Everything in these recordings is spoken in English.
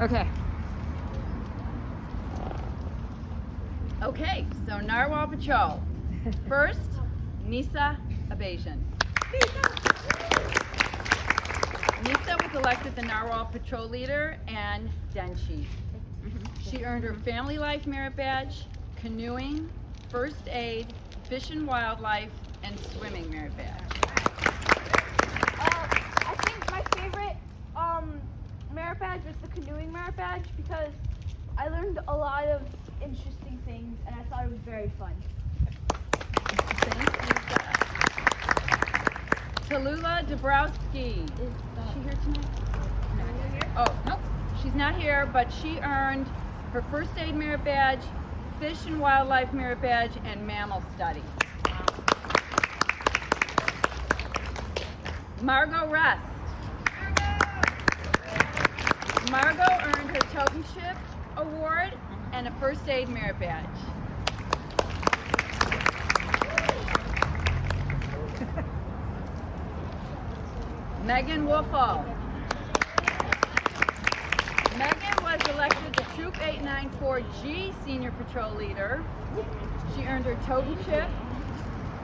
Okay. Okay, so Narwhal Patrol. First, Nisa Abajan. Nisa was elected the Narwhal Patrol Leader and Den Chief. She earned her Family Life Merit Badge, Canoeing, First Aid, Fish and Wildlife, and Swimming Merit Badge. I think my favorite merit badge was the Canoeing merit badge because I learned a lot of interesting things and I thought it was very fun. Thanks, Nisa. Tallulah Dabrowski. Is she here tonight? Oh, nope. She's not here, but she earned her First Aid Merit Badge, Fish and Wildlife Merit Badge, and Mammal Study. Margot Rest. Margot earned her Totemship Award and a First Aid Merit Badge. Megan Woolfall. Megan was elected the Troop 894G Senior Patrol Leader. She earned her Totemship,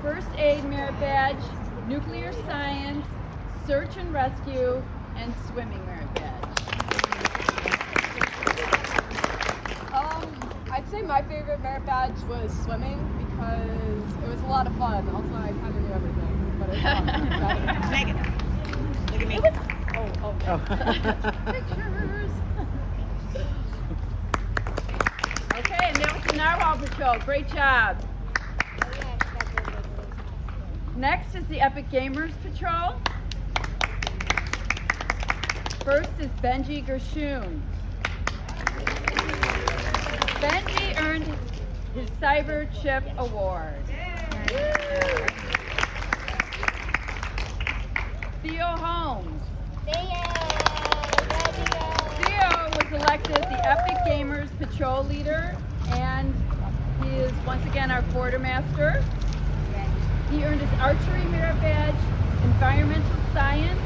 First Aid Merit Badge, Nuclear Science, Search and Rescue, and Swimming Merit Badge. I'd say my favorite merit badge was swimming because it was a lot of fun. Also, I kind of knew everything, but it was fun. Megan, look at me. Pictures. Okay, and that was the Narwhal Patrol. Great job. Next is the Epic Gamers Patrol. First is Benji Gershon. Benji earned his Cyber Chip Award. Theo Holmes. Theo was elected the Epic Gamers Patrol Leader, and he is once again our quartermaster. He earned his Archery Merit Badge, Environmental Science,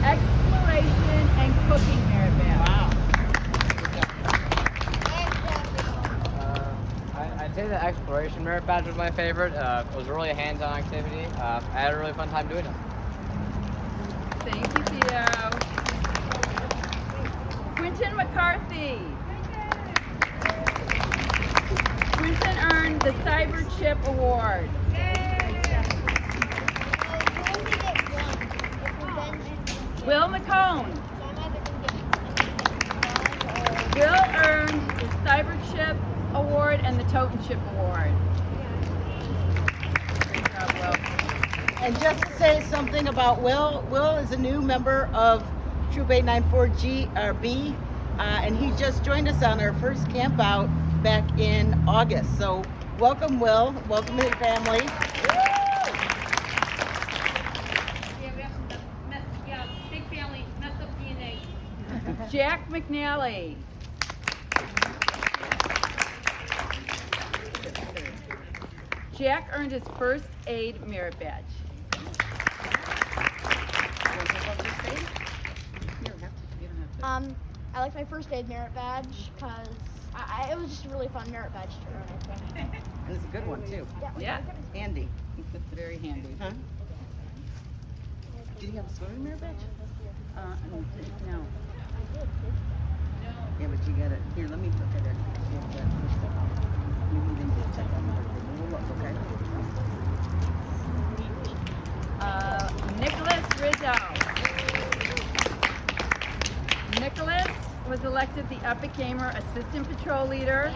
Exploration, and Cooking Merit Badge. Wow. I'd say the Exploration Merit Badge was my favorite. It was really a hands-on activity. I had a really fun time doing it. Thank you, Theo. Quentin McCarthy. Quentin earned the Cyber Chip Award. Will McCone. Will earned the Cyber Chip Award and the Totemship Award. Great job, Will. And just to say something about Will, Will is a new member of Troop 894G or B, and he just joined us on our first camp out back in August. So welcome, Will. Welcome to the family. Big family, messed up DNA. Jack McNally. Jack earned his First Aid Merit Badge. I like my First Aid merit badge because it was just a really fun merit badge to earn, I think. And it's a good one, too. Yeah, Handy. very handy. Huh? Did you have a swimming merit badge? No. Yeah, but you got it. Here, let me look at it. You need to check on it. We'll look, okay? Nicholas Rizzo. Nicholas was elected the Epic Gamer Assistant Patrol Leader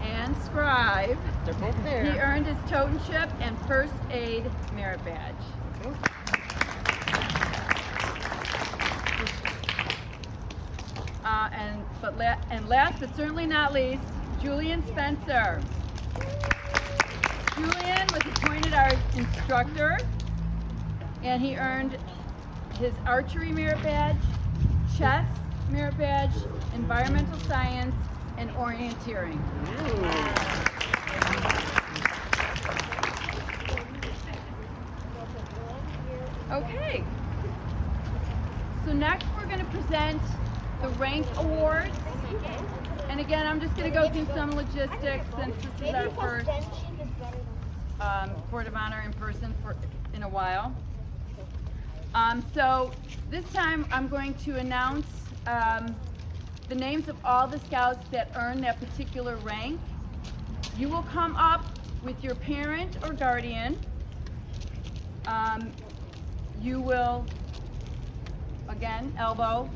and Scribe. They're both He there. earned his Totemship and First Aid Merit Badge. And last but certainly not least, Julian Spencer. Julian was appointed our instructor, and he earned his Archery Merit Badge, Chess Merit Badge, Environmental Science, and Orienteering. Okay. So next we're going to present the rank awards. And again, I'm just going to go through some logistics since this is our first Court of Honor in person in a while. So this time I'm going to announce the names of all the scouts that earn that particular rank. You will come up with your parent or guardian. You will, again, elbow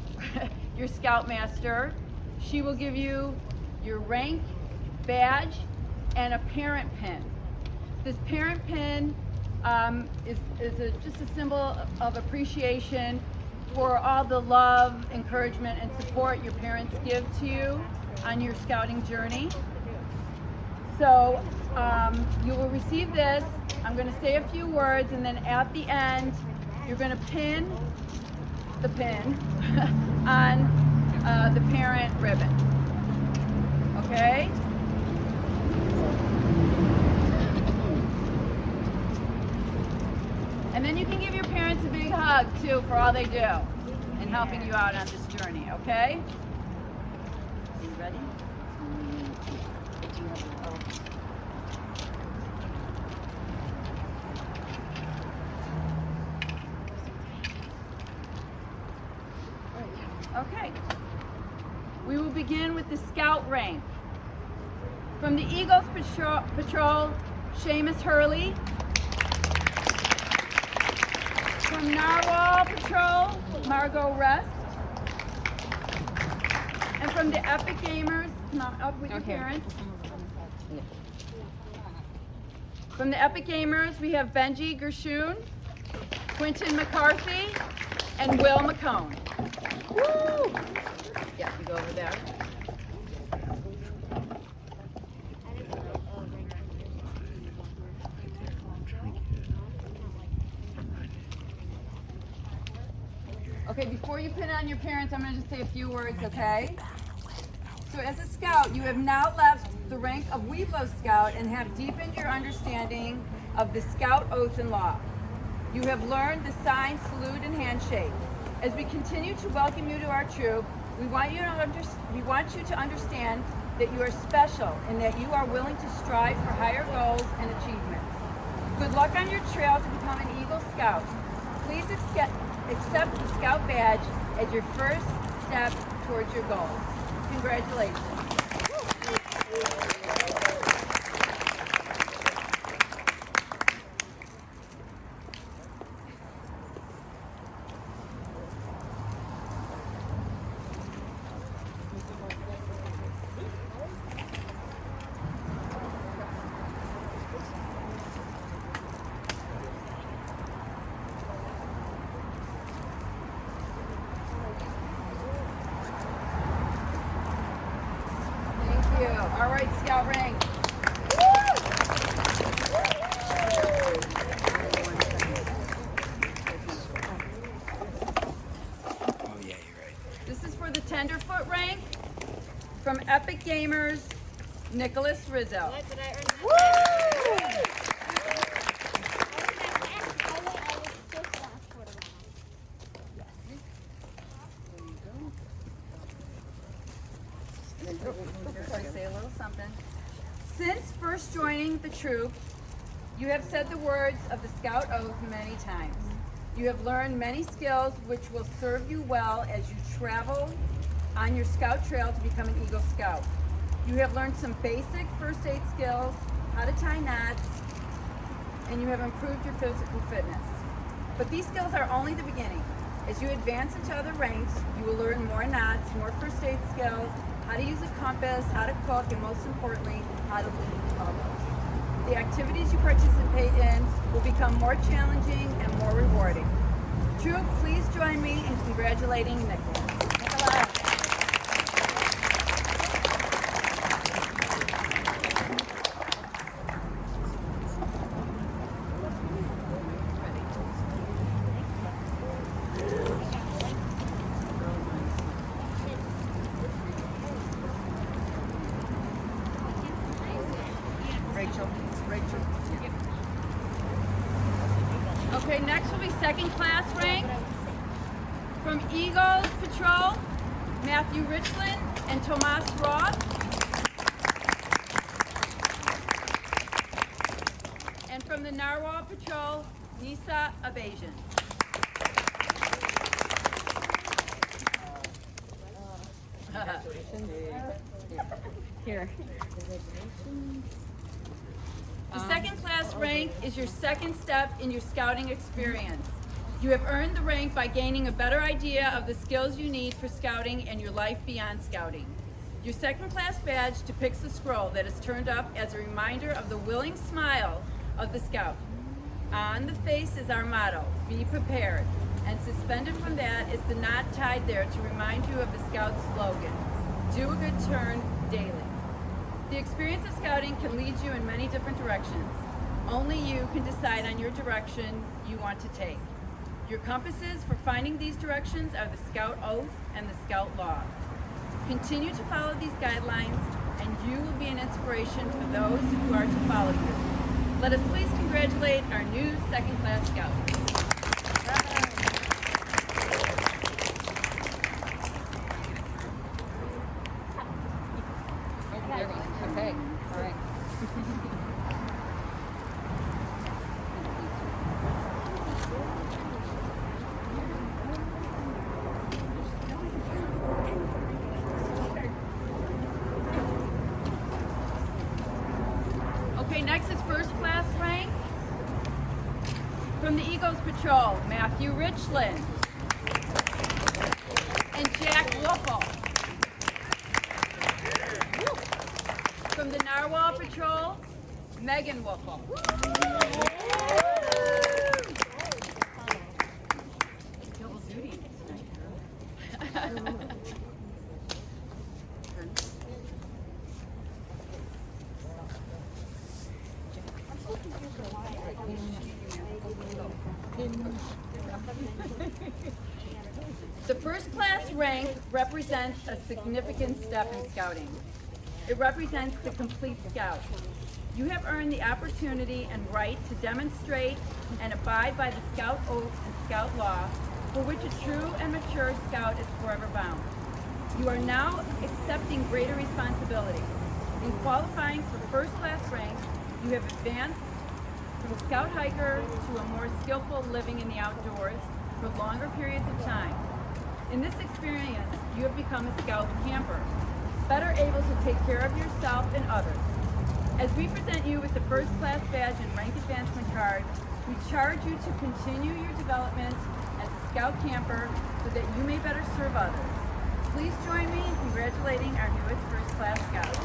your scoutmaster. She will give you your rank, badge, and a parent pin. This parent pin is just a symbol of appreciation for all the love, encouragement, and support your parents give to you on your scouting journey. So you will receive this. I'm going to say a few words, and then at the end, you're going to pin the pin on the parent ribbon. Okay? And then you can give your parents a big hug too for all they do in helping you out on this journey, okay? You ready? Okay. We will begin with the scout rank. From the Eagles Patrol, Seamus Hurley. From Narwhal Patrol, Margot Rest. And from the Epic Gamers, come on up with your parents. From the Epic Gamers, we have Benji Gershon, Quentin McCarthy, and Will McCone. Woo! Yeah, you go over there. Okay, before you pin on your parents, I'm going to just say a few words, okay? So as a scout, you have now left the rank of Weeblo Scout and have deepened your understanding of the Scout Oath and Law. You have learned the sign, salute, and handshake. As we continue to welcome you to our troop, we want you to understand that you are special and that you are willing to strive for higher goals and achievements. Good luck on your trail to become an Eagle Scout. Please accept the Scout badge as your first step towards your goals. Congratulations. Thank you. All right, Scout rank. This is for the tenderfoot rank from Epic Gamers, Nicholas Rizzo. Say a little something. Since first joining the troop, you have said the words of the Scout Oath many times. You have learned many skills which will serve you well as you travel on your Scout trail to become an Eagle Scout. You have learned some basic first aid skills, how to tie knots, and you have improved your physical fitness. But these skills are only the beginning. As you advance into other ranks, you will learn more knots, more first aid skills, how to use a compass, how to cook, and most importantly, how to lead others. The activities you participate in will become more challenging and more rewarding. Troop, please join me in congratulating Nicholas. Rachel. Okay, next will be second class rank from Eagles Patrol, Matthew Richland and Tomas Roth. And from the Narwhal Patrol, Nisa Abajan. Here. The second class rank is your second step in your scouting experience. You have earned the rank by gaining a better idea of the skills you need for scouting and your life beyond scouting. Your second class badge depicts a scroll that is turned up as a reminder of the willing smile of the scout. On the face is our motto, be prepared, and suspended from that is the knot tied there to remind you of the scout's slogan, do a good turn daily. The experience of scouting can lead you in many different directions. Only you can decide on your direction you want to take. Your compasses for finding these directions are the Scout Oath and the Scout Law. Continue to follow these guidelines and you will be an inspiration for those who are to follow you. Let us please congratulate our new second class scouts. Okay, all right. Okay, next is first class rank. From the Eagles Patrol, Matthew Richland and Jack Wolfel. From the Narwhal Patrol, Megan Wolfel. Double duty tonight. The first class rank represents a significant step in scouting. It represents the complete scout. You have earned the opportunity and right to demonstrate and abide by the Scout Oath and Scout Law, for which a true and mature scout is forever bound. You are now accepting greater responsibility. In qualifying for first class rank, you have advanced from scout hiker to a more skillful living in the outdoors for longer periods of time. In this experience, you have become a scout camper, better able to take care of yourself and others. As we present you with the first class badge and rank advancement card, we charge you to continue your development as a scout camper so that you may better serve others. Please join me in congratulating our newest first class scout.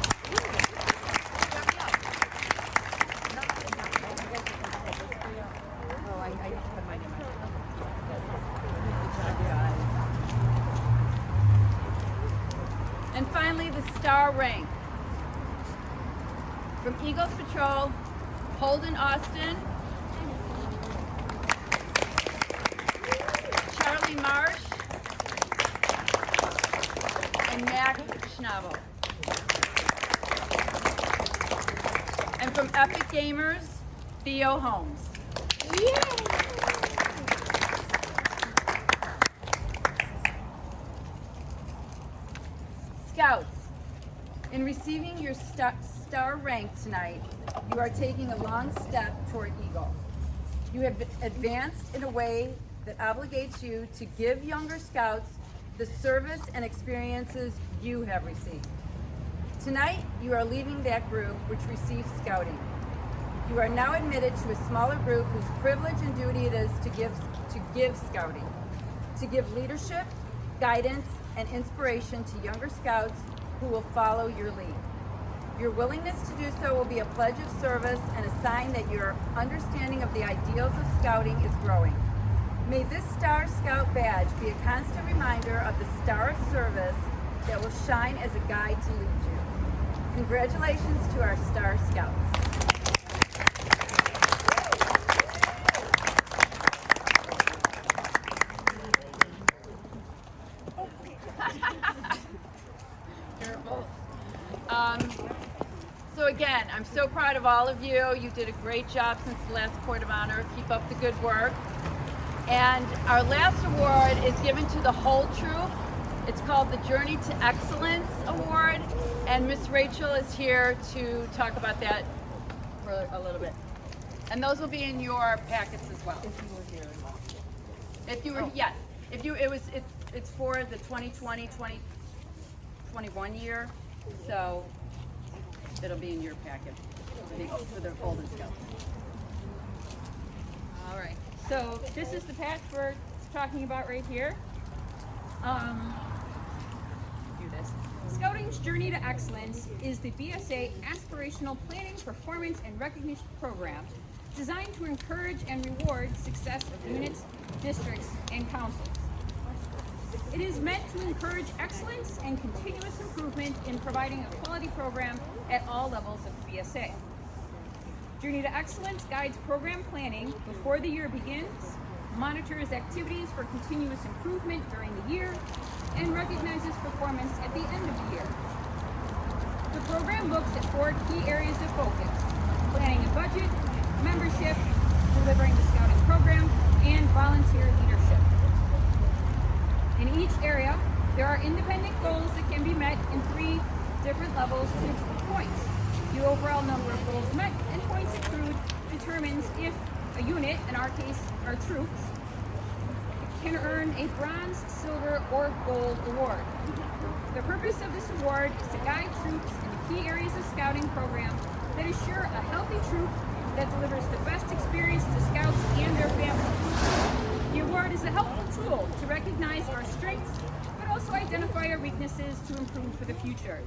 And finally, the star rank. From Eagles Patrol, Holden Austin, Charlie Marsh, and Mac Schnabel. And from Epic Gamers, Theo Holmes. Scouts, in receiving your star rank tonight, you are taking a long step toward Eagle. You have advanced in a way that obligates you to give younger scouts the service and experiences you have received. Tonight, you are leaving that group which received scouting. You are now admitted to a smaller group whose privilege and duty it is to give scouting, to give leadership, guidance, and inspiration to younger scouts who will follow your lead. Your willingness to do so will be a pledge of service and a sign that your understanding of the ideals of scouting is growing. May this Star Scout badge be a constant reminder of the star of service that will shine as a guide to lead you. Congratulations to our Star Scouts. Careful. So again, I'm so proud of all of you. You did a great job since the last Court of Honor. Keep up the good work. And our last award is given to the whole troop. It's called the Journey to Excellence Award, and Miss Rachel is here to talk about that for a little bit. And those will be in your packets as well. If you were here last year. If you were, yes. If you, it's for the 2020, 2021 year, so it'll be in your packet for the Golden Scouts. All right. So this is the patch we're talking about right here. Do this. Scouting's Journey to Excellence is the BSA Aspirational Planning, Performance, and Recognition Program designed to encourage and reward success of units, districts, and councils. It is meant to encourage excellence and continuous improvement in providing a quality program at all levels of BSA. Journey to Excellence guides program planning before the year begins, monitors activities for continuous improvement during the year, and recognizes performance at the end of the year. The program looks at 4 key areas of focus: planning and budget, membership, delivering the scouting program, and volunteer leadership. In each area, there are independent goals that can be met in 3 different levels to points. The overall number of goals met and points accrued determines if a unit, in our case our troops, can earn a bronze, silver, or gold award. The purpose of this award is to guide troops in the key areas of scouting program that assure a healthy troop that delivers the best experience to scouts and their families. The award is a helpful tool to recognize our strengths, but also identify our weaknesses to improve for the future.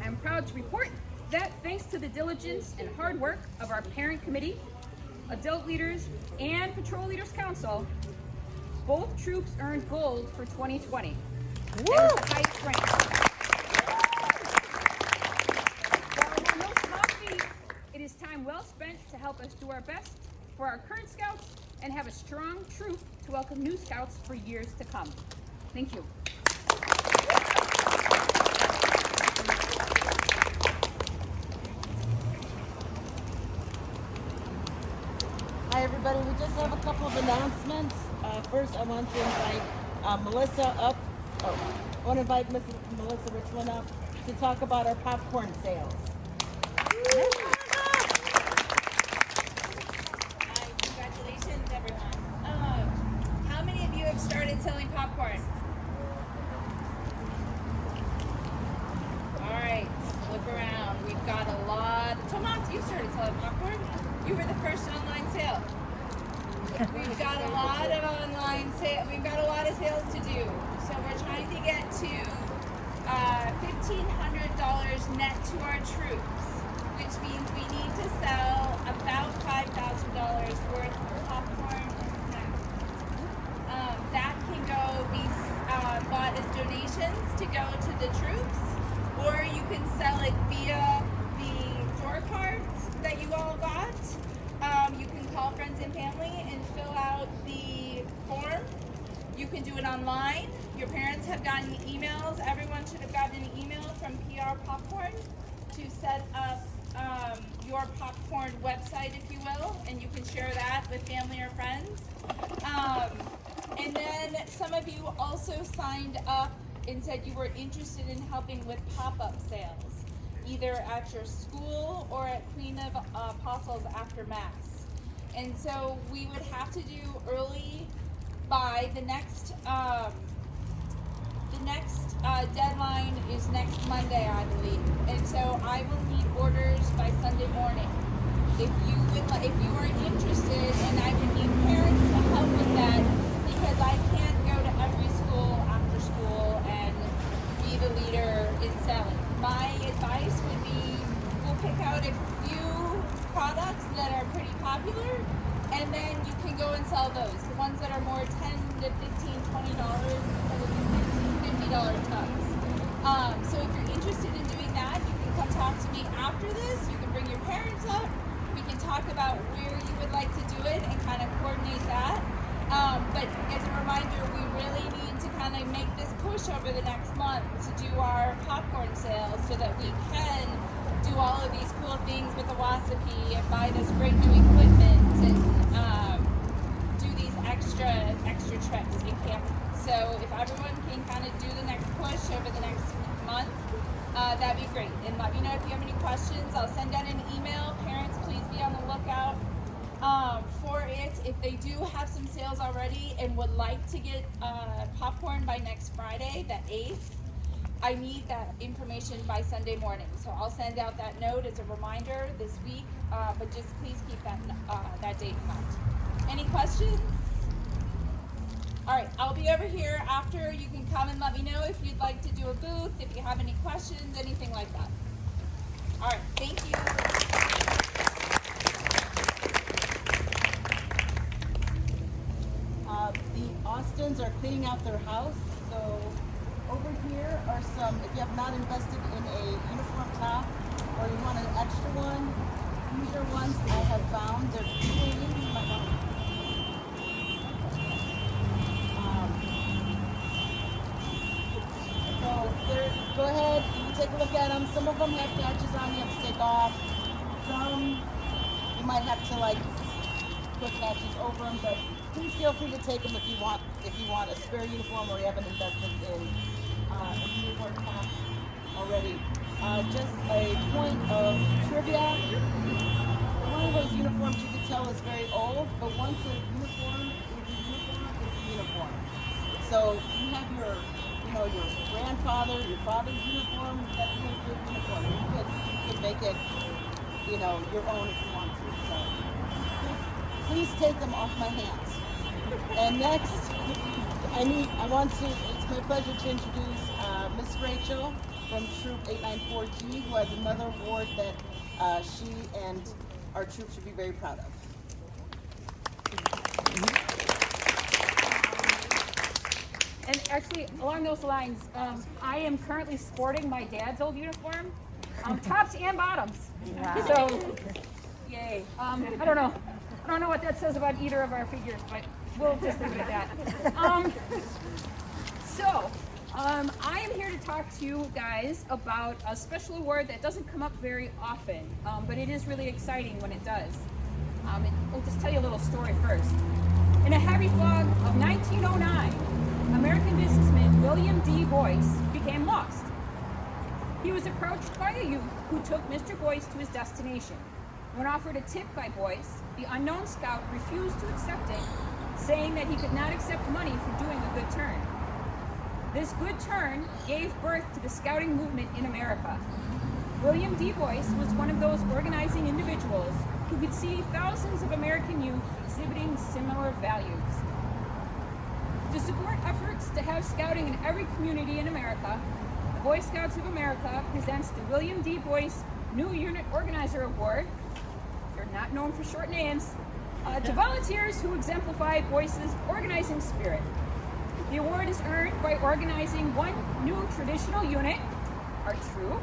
I'm proud to report that thanks to the diligence and hard work of our parent committee, adult leaders, and Patrol Leaders Council, both troops earned gold for 2020. That is the highest rank. While it is no small feat, it is time well spent to help us do our best for our current scouts and have a strong troop to welcome new scouts for years to come. Thank you. Hi everybody, we just have a couple of announcements. First I want to invite Melissa up. I want to invite Melissa Richland up to talk about our popcorn sales. Hi, congratulations everyone. How many of you have started selling popcorn? Alright, look around. We've got a lot. Tomas, you started selling popcorn. You were the first online sale. We've got a lot of online sales. We've got a lot of sales to do. So we're trying to get to $1,500 net to our troops, which means we need to sell about $5,000 worth of popcorn and snacks. That can go be bought as donations to go to the troops, or you can sell it via the door cards that you all got. You can call friends and family and fill out the form. You can do it online. Your parents have gotten emails. Everyone should have gotten an email from PR Popcorn to set up your popcorn website, if you will, and you can share that with family or friends. And then some of you also signed up and said you were interested in helping with pop-up sales, either at your school or at Queen of Apostles after Mass. And so we would have to do early by the next deadline is next Monday, I believe. And so I will need orders by Sunday morning. If you are interested, and I would need parents to help with that, because I can't go to every school after school and be the leader in selling. My advice would be, we'll pick out a few products that are pretty popular, and then you can go and sell those. The ones that are more $10 to $15, $20 instead of $50 tubs. So if you're interested in doing that, you can come talk to me after this. You can bring your parents up. We can talk about where you would like to do it and kind of coordinate that. But as a reminder, we really need to kind of make this push over the next month to do our popcorn sales so that we can do all of these cool things with Owassapee and buy this great new equipment and do these extra trips in camp. So if everyone can kind of do the next push over the next month, that'd be great. And let me know if you have any questions. I'll send out an email. Parents, please be on the lookout for it. If they do have some sales already and would like to get popcorn by next Friday, the 8th, I need that information by Sunday morning. So I'll send out that note as a reminder this week, but just please keep that date in mind. Any questions? All right, I'll be over here after. You can come and let me know if you'd like to do a booth, if you have any questions, anything like that. All right, thank you. The Austins are cleaning out their house, so over here are some, if you have not invested in a uniform top or you want an extra one, these are ones I have found. They're clean. You might want to go ahead, you take a look at them. Some of them have patches on you have to take off. Some you might have to like put patches over them, but please feel free to take them if you want a spare uniform or you haven't invested in a uniform top already. Just a point of trivia. One of those uniforms you can tell is very old, but once a uniform is a uniform, it's a uniform. So you have your grandfather, your father's uniform, that's a good uniform. You could make it, your own if you want to. So please take them off my hands. And next, it's my pleasure to introduce Miss Rachel from Troop 894G, who has another award that she and our troop should be very proud of. And actually, along those lines, I am currently sporting my dad's old uniform, tops and bottoms. So, yay. I don't know what that says about either of our figures, but we'll just leave it at that. I am here to talk to you guys about a special award that doesn't come up very often, but it is really exciting when it does. I'll just tell you a little story first. In a heavy fog of 1909, American businessman William D. Boyce became lost. He was approached by a youth who took Mr. Boyce to his destination. When offered a tip by Boyce, the unknown scout refused to accept it, saying that he could not accept money for doing a good turn. This good turn gave birth to the scouting movement in America. William D. Boyce was one of those organizing individuals who could see thousands of American youth exhibiting similar values. To support efforts to have scouting in every community in America, the Boy Scouts of America presents the William D. Boyce New Unit Organizer Award, they're not known for short names, to volunteers who exemplify Boyce's organizing spirit. The award is earned by organizing one new traditional unit, our troop,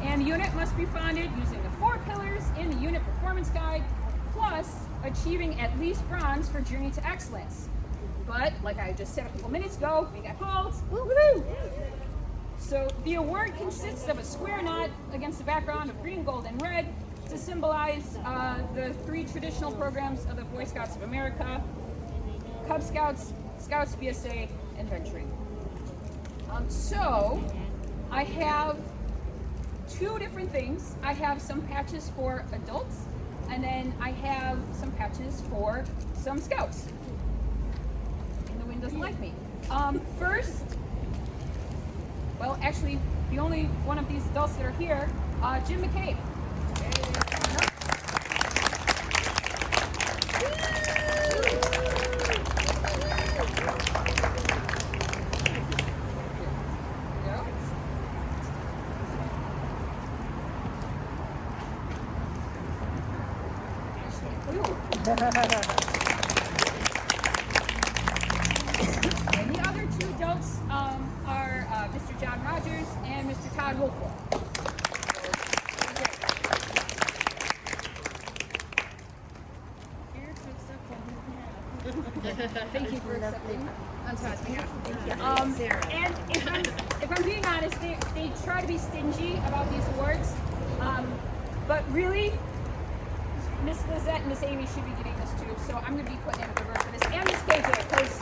and the unit must be funded using the 4 pillars in the unit performance guide, plus achieving at least bronze for Journey to Excellence. But, like I just said a couple minutes ago, we got gold. Woo-hoo! So the award consists of a square knot against the background of green, gold, and red to symbolize the 3 traditional programs of the Boy Scouts of America: Cub Scouts, Scouts BSA, and Venturing. So I have 2 different things. I have some patches for adults, and then I have some patches for some scouts. And the wind doesn't like me. First, well, actually, the only one of these adults that are here, Jim McCabe. And the other 2 adults are Mr. John Rogers and Mr. Todd Wolfwell. Here to accept what you have. Thank you for accepting. On Todd's behalf. And if I'm being honest, they try to be stingy about these awards, but really, Miss Lizette and Miss Amy should be getting this too. So I'm going to be putting in a river for this, and Miss KJ, because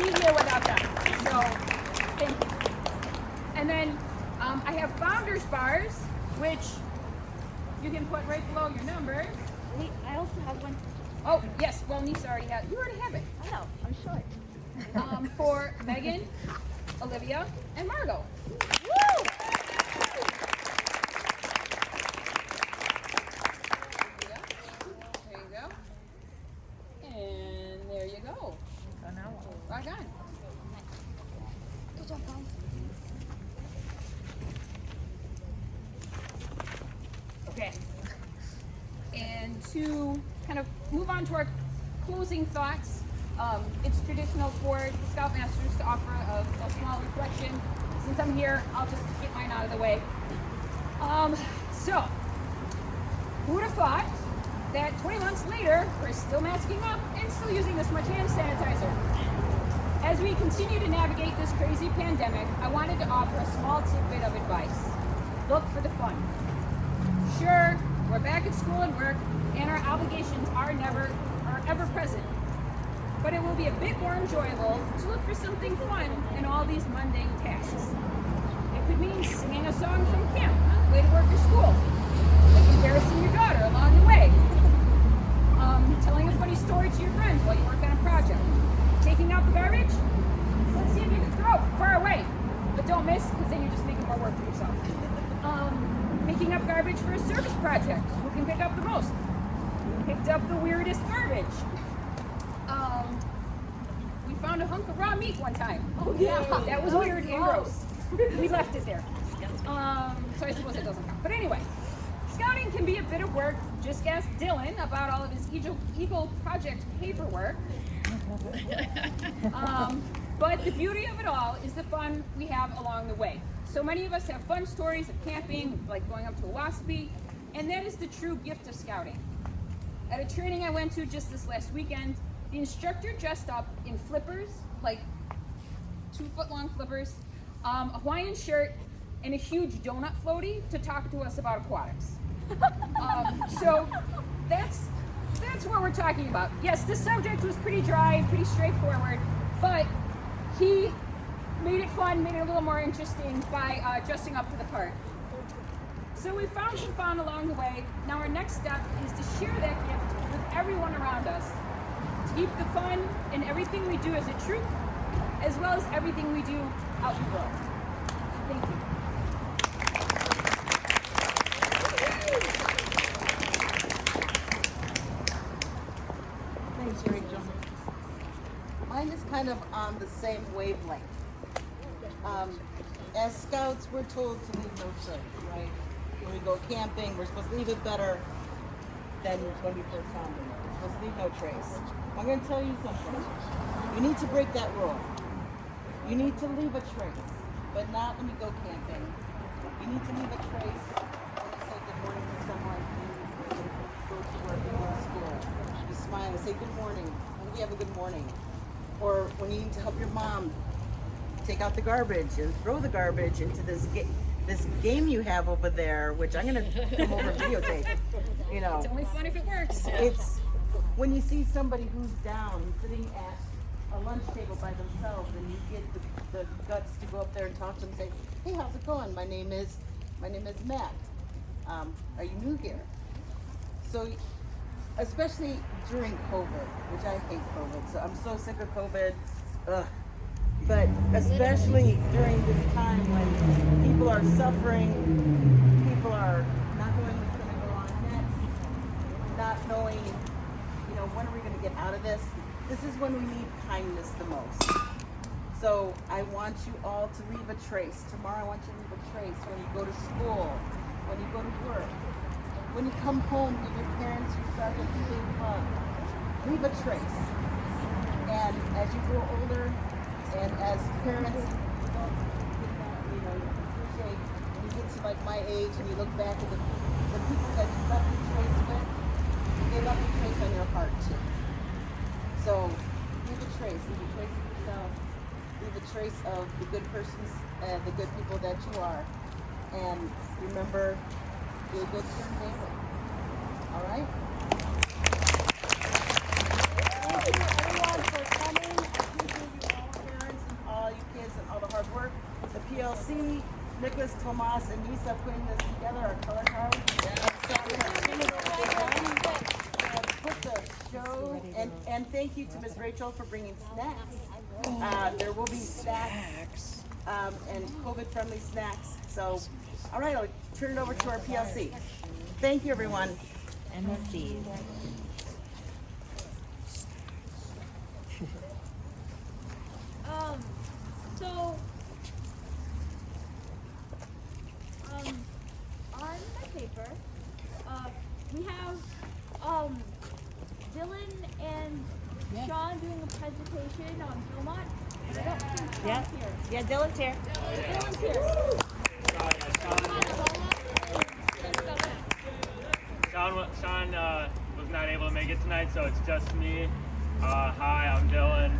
be here without them. So, thank you. And then I have founders bars, which you can put right below your numbers. Wait, I also have one. Oh, yes, well, Nisa already has, you already have it. I know, I'm short. For Megan, Olivia, and Margot. Woo! There you go. And there you go. Rock on. Good job, guys. Okay. And to kind of move on to our closing thoughts, it's traditional for the Scoutmasters to offer a small reflection. Since I'm here, I'll just get mine out of the way. So, who would have thought that 20 months later, we're still masking up and still using this much hand sanitizer? As we continue to navigate this crazy pandemic, I wanted to offer a small tidbit of advice. Look for the fun. Sure, we're back at school and work, and our obligations are ever present. But it will be a bit more enjoyable to look for something fun in all these mundane tasks. It could mean singing a song from camp on the way to work or school, like embarrassing your daughter along the way, telling a funny story to your friends while you work on a project, taking out the garbage. Let's see if you can throw it far away, but don't miss, because then you're just making more work for yourself. Picking up garbage for a service project. Who can pick up the most? Who picked up the weirdest garbage? We found a hunk of raw meat one time. Oh yeah, that was weird and gross. We left it there. So I suppose it doesn't count. But anyway, scouting can be a bit of work. Just ask Dylan about all of his Eagle Project paperwork. But the beauty of it all is the fun we have along the way. So many of us have fun stories of camping, like going up to a Ossipee, and that is the true gift of scouting. At a training I went to just this last weekend, the instructor dressed up in flippers, like 2-foot-long flippers, a Hawaiian shirt, and a huge donut floaty to talk to us about aquatics. So that's what we're talking about. Yes, this subject was pretty dry, pretty straightforward, but he made it fun, made it a little more interesting by dressing up for the part. So we found some fun along the way. Now our next step is to share that gift with everyone around us. To keep the fun in everything we do as a troop, as well as everything we do out in the world. Thank you. Thanks, Rachel. Mine is kind of on the same wavelength. As scouts, we're told to leave no trace, right? When we go camping, we're supposed to leave it better than when we first found it. We're supposed to leave no trace. I'm going to tell you something. You need to break that rule. You need to leave a trace, but not when you go camping. You need to leave a trace when you say good morning to someone, when you go to work, you go to school. You smile and say good morning. I hope you have a good morning. Or when you need to help your mom take out the garbage and throw the garbage into this game you have over there, which I'm gonna come over and videotape. You know, It's only fun if it works. it's when you see somebody who's down, sitting at a lunch table by themselves, and you get the guts to go up there and talk to them and say, "Hey, how's it going? My name is Matt. Are you new here?" So, especially during COVID, which I hate COVID, so I'm so sick of COVID. Ugh. But especially during this time when people are suffering, people are not knowing what's going to go on next, not knowing, when are we going to get out of this? This is when we need kindness the most. So I want you all to leave a trace. Tomorrow I want you to leave a trace when you go to school, when you go to work, when you come home, give your parents your second big hug. Leave a trace. And as you grow older, and as parents, you don't appreciate when you get to like my age and you look back at the people that you left the trace with, they left a trace on your heart too. So leave a trace of yourself, leave a trace of the good persons, the good people that you are, and remember, be a good to your neighbor. All right? Thank you everyone for coming. I appreciate you all. guys and all the hard work. The PLC, Nicholas, Tomas, and Nisa putting this together, our color card. Put the show, and thank you to Ms. Rachel for bringing snacks. There will be snacks and COVID-friendly snacks. So, all right, I'll turn it over to our PLC. Thank you, everyone. MSCs. On my paper, we have Dylan and Sean doing a presentation on Philmont. But I don't think Sean's Yeah. here. Yeah, Dylan's here. Dylan's here. Sean was not able to make it tonight, so it's just me. Hi, I'm Dylan.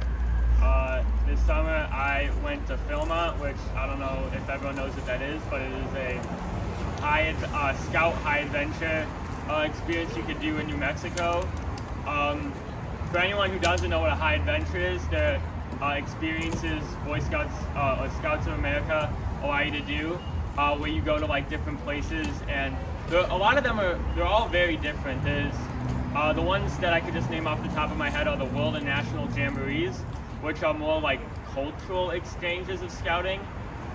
This summer I went to Philmont, which I don't know if everyone knows what that is, but it is a scout high adventure experience you could do in New Mexico. For anyone who doesn't know what a high adventure is, the experiences Boy Scouts or Scouts of America allow you to do, where you go to like different places, and a lot of them they're all very different. There's the ones that I could just name off the top of my head are the World and National Jamborees, which are more like cultural exchanges of scouting,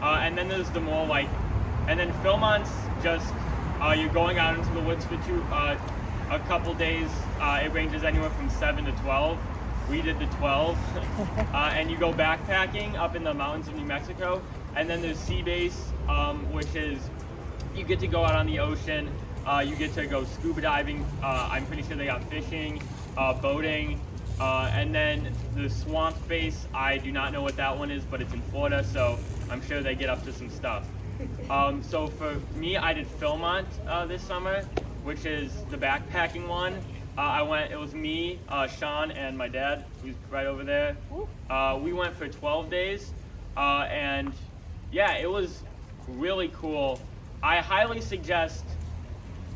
and then there's the more like, and then Philmont's just you're going out into the woods for a couple days. It ranges anywhere from 7 to 12. We did the 12, and you go backpacking up in the mountains of New Mexico. And then there's Sea Base, which is you get to go out on the ocean. You get to go scuba diving. I'm pretty sure they got fishing, boating, and then the Swamp Base. I do not know what that one is, but it's in Florida, so I'm sure they get up to some stuff. So for me, I did Philmont this summer, which is the backpacking one. It was me, Sean, and my dad, who's right over there. We went for 12 days, and yeah, it was really cool. I highly suggest,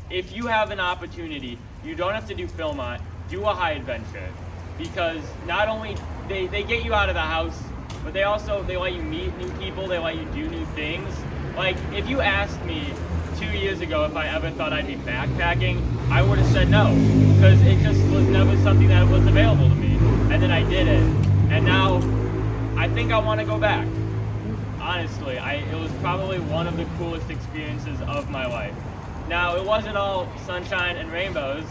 if you have an opportunity, you don't have to do Philmont, do a high adventure, because not only they get you out of the house, but they let you meet new people, they let you do new things. Like, if you asked me 2 years ago if I ever thought I'd be backpacking, I would have said no, because it just was never something that was available to me. And then I did it, and now I think I want to go back. Honestly, it was probably one of the coolest experiences of my life. Now, it wasn't all sunshine and rainbows.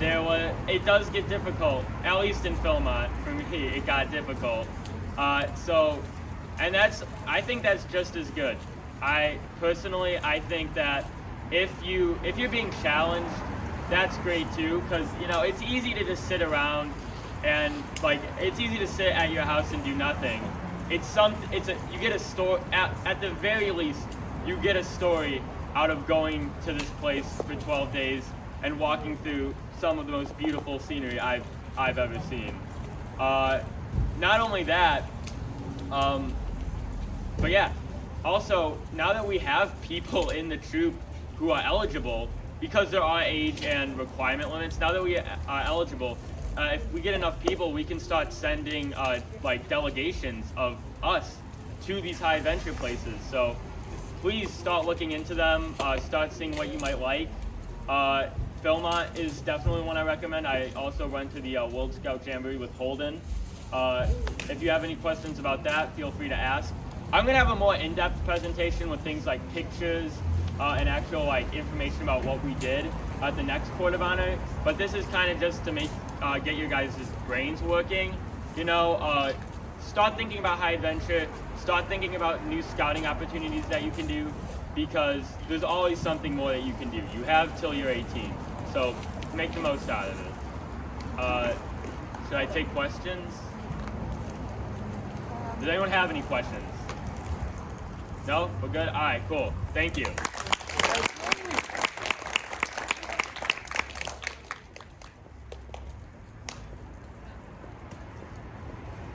It does get difficult, at least in Philmont. For me, it got difficult. I think that's just as good. I think that if you're being challenged, that's great too, because it's easy to just sit around and it's easy to sit at your house and do nothing. You get a story at the very least. You get a story out of going to this place for 12 days and walking through some of the most beautiful scenery I've ever seen. Not only that, but yeah. Also, now that we have people in the troop who are eligible, because there are age and requirement limits, now that we are eligible, if we get enough people, we can start sending delegations of us to these high adventure places. So please start looking into them, start seeing what you might like. Philmont is definitely one I recommend. I also went to the World Scout Jamboree with Holden. If you have any questions about that, feel free to ask. I'm going to have a more in-depth presentation with things like pictures and actual information about what we did at the next Court of Honor. But this is kind of just to get your guys' brains working. Start thinking about high adventure. Start thinking about new scouting opportunities that you can do, because there's always something more that you can do. You have till you're 18, so make the most out of it. Should I take questions? Does anyone have any questions? No? We're good? All right, cool. Thank you.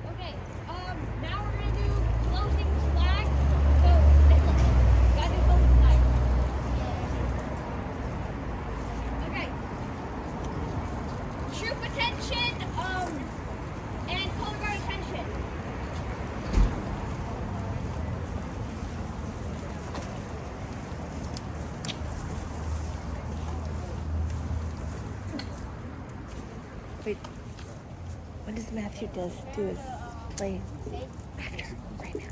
Okay, now we're gonna do closing flag. So, gotta do closing flag. Okay. Troop attention, and color guard attention. What does Matthew do his play? Matthew, right now.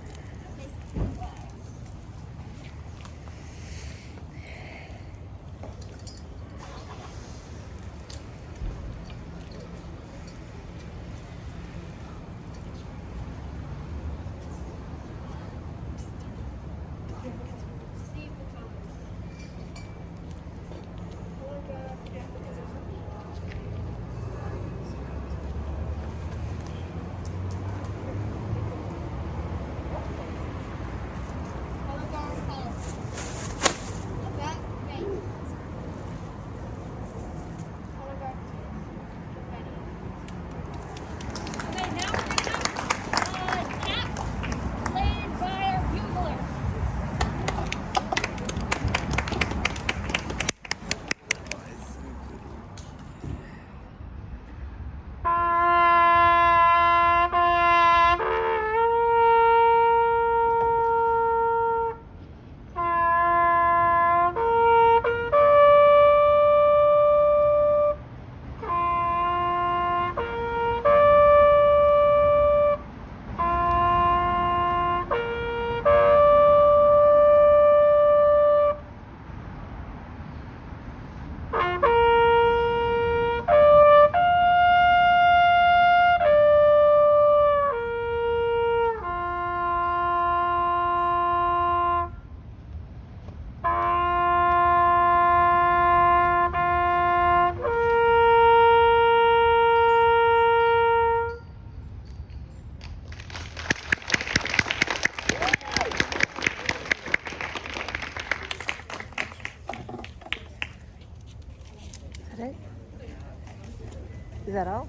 Is that all?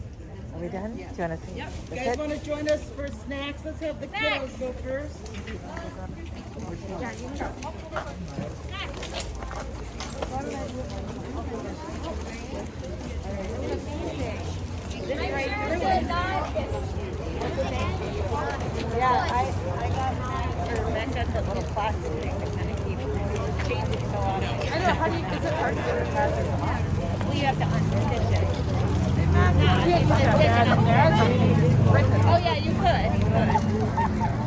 Are we done? Do you want to see? You guys want to join us for snacks? Let's have the kiddos go first. Yeah, I got mine for Becca, the little plastic thing that kind of keeps changing so often. I know, how do you, is it hard to get it? Well, you have to unstitch it. Oh yeah, you could.